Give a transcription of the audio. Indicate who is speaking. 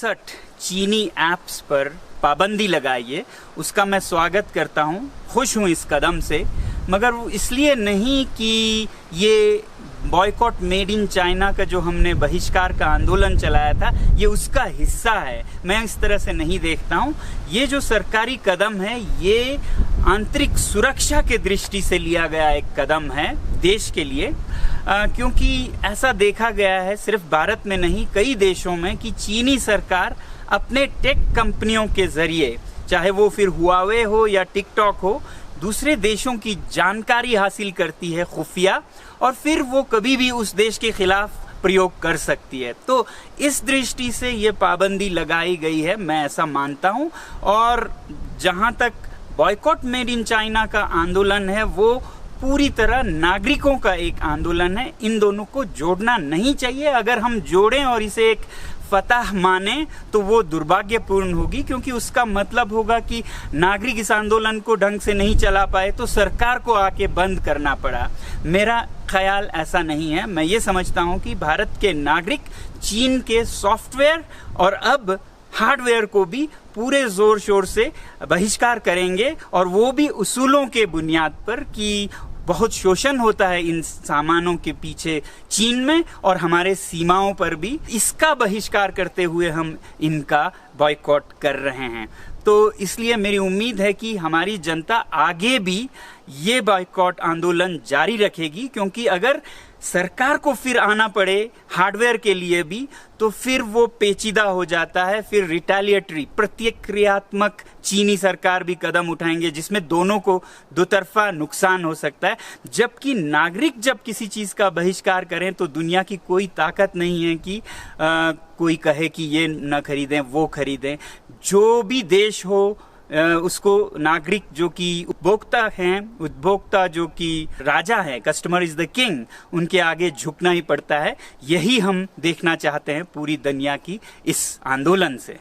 Speaker 1: 62 चीनी ऐप्स पर पाबंदी लगाई है, उसका मैं स्वागत करता हूं, खुश हूं इस कदम से, मगर वो इसलिए नहीं कि ये बॉयकॉट मेड इन चाइना का जो हमने बहिष्कार का आंदोलन चलाया था ये उसका हिस्सा है। मैं इस तरह से नहीं देखता हूं। ये जो सरकारी कदम है ये आंतरिक सुरक्षा के दृष्टि से लिया गया एक कदम है देश के लिए, क्योंकि ऐसा देखा गया है सिर्फ भारत में नहीं कई देशों में कि चीनी सरकार अपने टेक कंपनियों के जरिए, चाहे वो फिर हुआवे हो या टिकटॉक हो, दूसरे देशों की जानकारी हासिल करती है खुफिया, और फिर वो कभी भी उस देश के खिलाफ प्रयोग कर सकती है। तो इस दृष्टि से ये पाबंदी लगाई गई है, मैं ऐसा मानता हूं। और जहां तक बॉयकॉट मेड इन चाइना का आंदोलन है वो पूरी तरह नागरिकों का एक आंदोलन है, इन दोनों को जोड़ना नहीं चाहिए। अगर हम जोड़ें और इसे एक फतह माने तो वो दुर्भाग्यपूर्ण होगी, क्योंकि उसका मतलब होगा कि नागरिक इस आंदोलन को ढंग से नहीं चला पाए तो सरकार को आके बंद करना पड़ा। मेरा ख्याल ऐसा नहीं है। मैं ये समझता हूँ कि भारत के नागरिक चीन के सॉफ्टवेयर और अब हार्डवेयर को भी पूरे जोर शोर से बहिष्कार करेंगे, और वो भी उसूलों के बुनियाद पर कि बहुत शोषण होता है इन सामानों के पीछे चीन में और हमारे सीमाओं पर भी। इसका बहिष्कार करते हुए हम इनका बॉयकॉट कर रहे हैं। तो इसलिए मेरी उम्मीद है कि हमारी जनता आगे भी ये बॉयकॉट आंदोलन जारी रखेगी, क्योंकि अगर सरकार को फिर आना पड़े हार्डवेयर के लिए भी तो फिर वो पेचीदा हो जाता है, फिर रिटेलिएटरी प्रतिक्रियात्मक चीनी सरकार भी कदम उठाएंगे जिसमें दोनों को दो तरफा नुकसान हो सकता है। जबकि नागरिक जब किसी चीज का बहिष्कार करें तो दुनिया की कोई ताकत नहीं है कि कोई कहे कि ये न खरीदें वो खरीदें। जो भी देश हो उसको नागरिक जो कि उपभोक्ता हैं, उपभोक्ता जो कि राजा है, कस्टमर इज द किंग, उनके आगे झुकना ही पड़ता है। यही हम देखना चाहते हैं पूरी दुनिया की इस आंदोलन से।